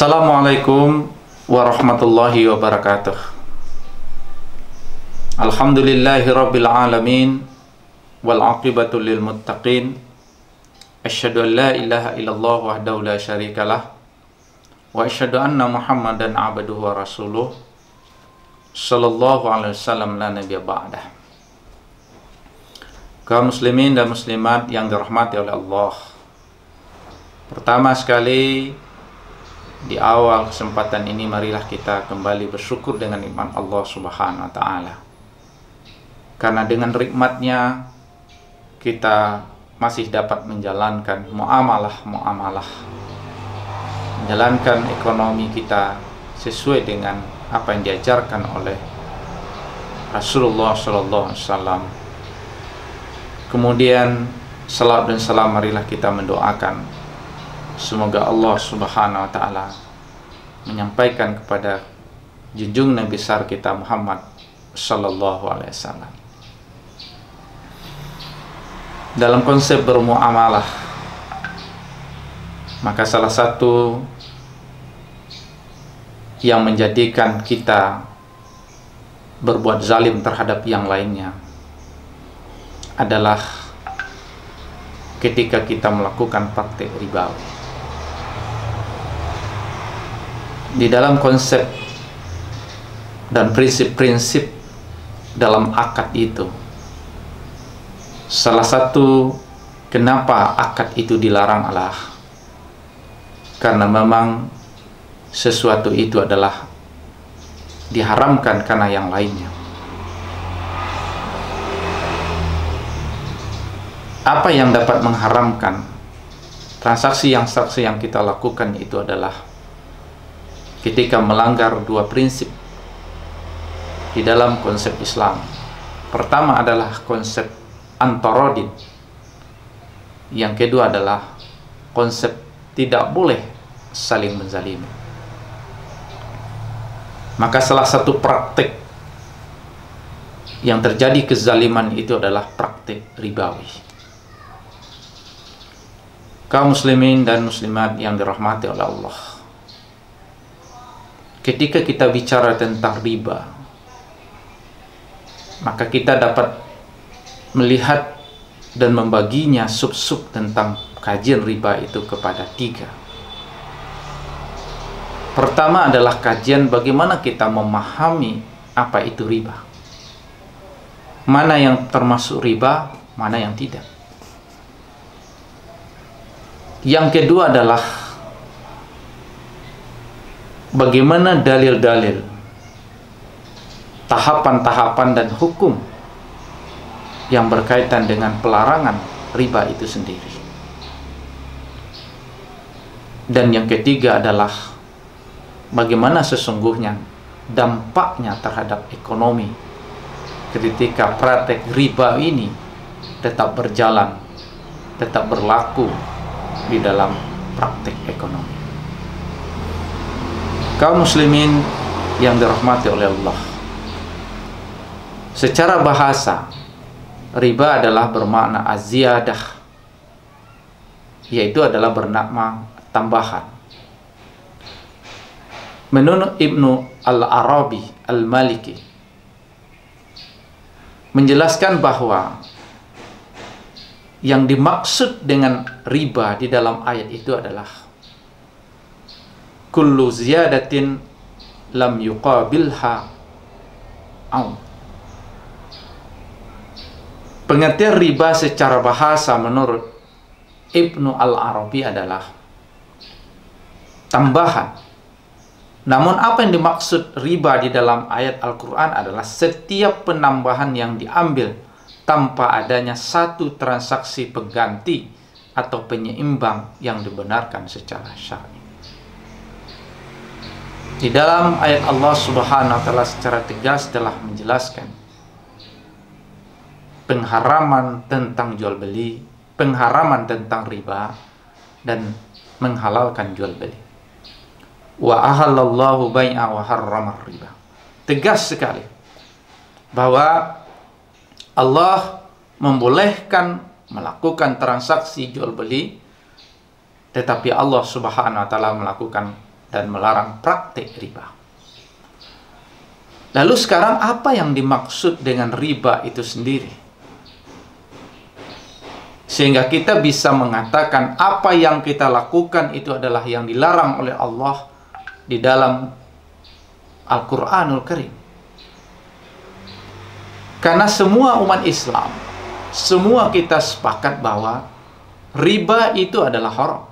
Assalamualaikum warahmatullahi wabarakatuh. Alhamdulillahi rabbil alamin, wal aqibatu lil muttaqin. Asyhadu an la ilaha illallah wahdahu la syarikalah, wa asyhadu anna Muhammadan abduhu wa rasuluh, sallallahu alaihi wasallam, la nabiyya ba'dah. Kaum muslimin dan muslimat yang dirahmati oleh Allah, pertama sekali di awal kesempatan ini marilah kita kembali bersyukur dengan nikmat Allah Subhanahu wa taala. Karena dengan nikmatnya kita masih dapat menjalankan muamalah, menjalankan ekonomi kita sesuai dengan apa yang diajarkan oleh Rasulullah sallallahu alaihi wasallam. Kemudian salat dan salam marilah kita mendoakan semoga Allah Subhanahu wa taala menyampaikan kepada junjungan Nabi besar kita Muhammad sallallahu alaihi wasallam. Dalam konsep bermuamalah, maka salah satu yang menjadikan kita berbuat zalim terhadap yang lainnya adalah ketika kita melakukan praktik ribawi. Di dalam konsep dan prinsip-prinsip dalam akad itu, salah satu kenapa akad itu dilarang adalah karena memang sesuatu itu adalah diharamkan karena yang lainnya. Apa yang dapat mengharamkan transaksi yang kita lakukan itu adalah ketika melanggar dua prinsip di dalam konsep Islam. Pertama adalah konsep antarodin. Yang kedua adalah konsep tidak boleh saling menzalimi. Maka salah satu praktik yang terjadi kezaliman itu adalah praktik ribawi. Kaum muslimin dan muslimat yang dirahmati oleh Allah, ketika kita bicara tentang riba, maka kita dapat melihat dan membaginya sub-sub tentang kajian riba itu kepada tiga. Pertama adalah kajian bagaimana kita memahami apa itu riba, mana yang termasuk riba, mana yang tidak. Yang kedua adalah bagaimana dalil-dalil, tahapan-tahapan dan hukum yang berkaitan dengan pelarangan riba itu sendiri. Dan yang ketiga adalah bagaimana sesungguhnya dampaknya terhadap ekonomi ketika praktek riba ini tetap berjalan, tetap berlaku di dalam praktek ekonomi. Kaum muslimin yang dirahmati oleh Allah, secara bahasa riba adalah bermakna aziyadah, yaitu adalah bermakna tambahan. Menurut Ibnu Al-Arabi Al-Maliki menjelaskan bahwa yang dimaksud dengan riba di dalam ayat itu adalah kullu ziyadatin lam yuqabilha au. Pengertian riba secara bahasa menurut Ibnu Al-Arabi adalah tambahan. Namun apa yang dimaksud riba di dalam ayat Al-Quran adalah setiap penambahan yang diambil tanpa adanya satu transaksi pengganti atau penyeimbang yang dibenarkan secara syar'i. Di dalam ayat Allah Subhanahu wa taala secara tegas telah menjelaskan pengharaman tentang jual beli, pengharaman tentang riba, dan menghalalkan jual beli. Wa ahallallahu bai'a wa harrama riba. Tegas sekali bahwa Allah membolehkan melakukan transaksi jual beli, tetapi Allah Subhanahu wa taala melakukan dan melarang praktik riba. Lalu sekarang apa yang dimaksud dengan riba itu sendiri? Sehingga kita bisa mengatakan apa yang kita lakukan itu adalah yang dilarang oleh Allah di dalam Al-Quranul Karim. Karena semua umat Islam, semua kita sepakat bahwa riba itu adalah haram.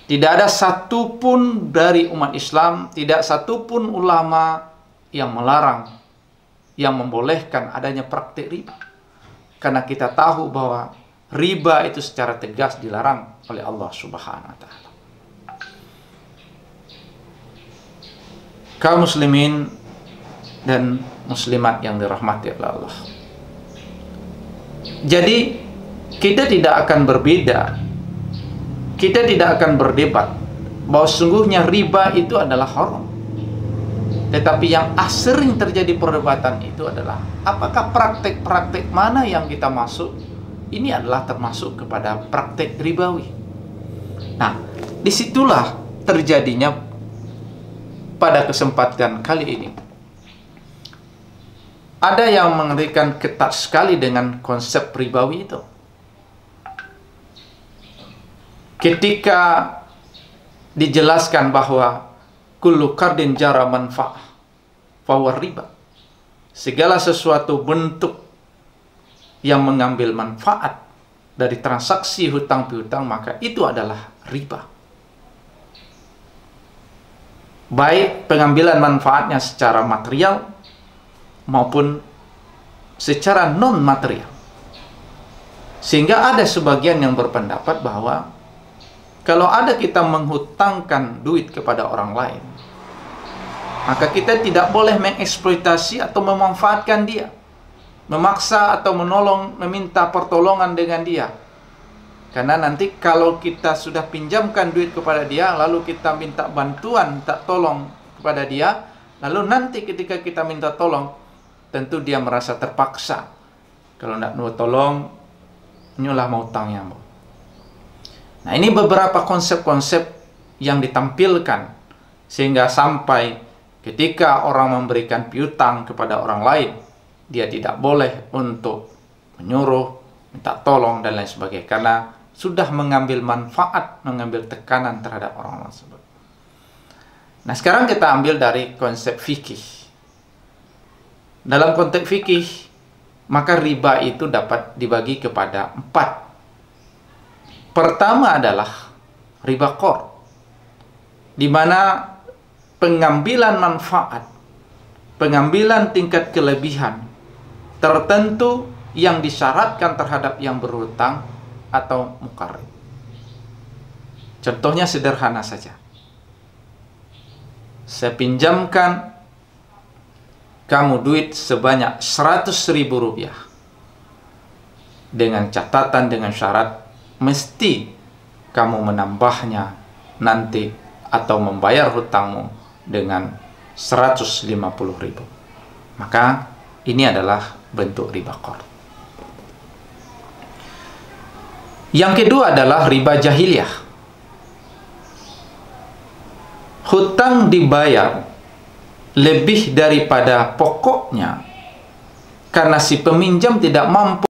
Tidak ada satupun dari umat Islam, tidak satupun ulama yang melarang, yang membolehkan adanya praktik riba. Karena kita tahu bahwa riba itu secara tegas dilarang oleh Allah Subhanahu wa Ta'ala. Kaum muslimin dan muslimat yang dirahmati oleh Allah. Jadi kita tidak akan berbeda, kita tidak akan berdebat bahwa sungguhnya riba itu adalah haram. Tetapi yang sering terjadi perdebatan itu adalah apakah praktek-praktek mana yang kita masuk ini adalah termasuk kepada praktek ribawi. Nah, disitulah terjadinya pada kesempatan kali ini. Ada yang mengerikan ketat sekali dengan konsep ribawi itu. Ketika dijelaskan bahwa kullu qardin jara manfa'ah fahuwa riba. Segala sesuatu bentuk yang mengambil manfaat dari transaksi hutang piutang, maka itu adalah riba. Baik pengambilan manfaatnya secara material maupun secara non material. Sehingga ada sebagian yang berpendapat bahwa kalau ada kita menghutangkan duit kepada orang lain, maka kita tidak boleh mengeksploitasi atau memanfaatkan dia, memaksa atau menolong, meminta pertolongan dengan dia. Karena nanti kalau kita sudah pinjamkan duit kepada dia, lalu kita minta bantuan, minta tolong kepada dia, lalu nanti ketika kita minta tolong, tentu dia merasa terpaksa. Kalau tidak mau tolong, nyulah mau utangnya. Nah, ini beberapa konsep-konsep yang ditampilkan sehingga sampai ketika orang memberikan piutang kepada orang lain, dia tidak boleh untuk menyuruh, minta tolong, dan lain sebagainya. Karena sudah mengambil manfaat, mengambil tekanan terhadap orang tersebut. Nah, sekarang kita ambil dari konsep fikih. Dalam konteks fikih, maka riba itu dapat dibagi kepada 4. Pertama adalah riba qard, di mana pengambilan manfaat, pengambilan tingkat kelebihan tertentu yang disyaratkan terhadap yang berhutang atau muqarrib. Contohnya sederhana saja. Saya pinjamkan kamu duit sebanyak 100.000 rupiah dengan catatan, dengan syarat mesti kamu menambahnya nanti atau membayar hutangmu dengan 150.000. Maka ini adalah bentuk riba qard. Yang kedua adalah riba jahiliyah. Hutang dibayar lebih daripada pokoknya karena si peminjam tidak mampu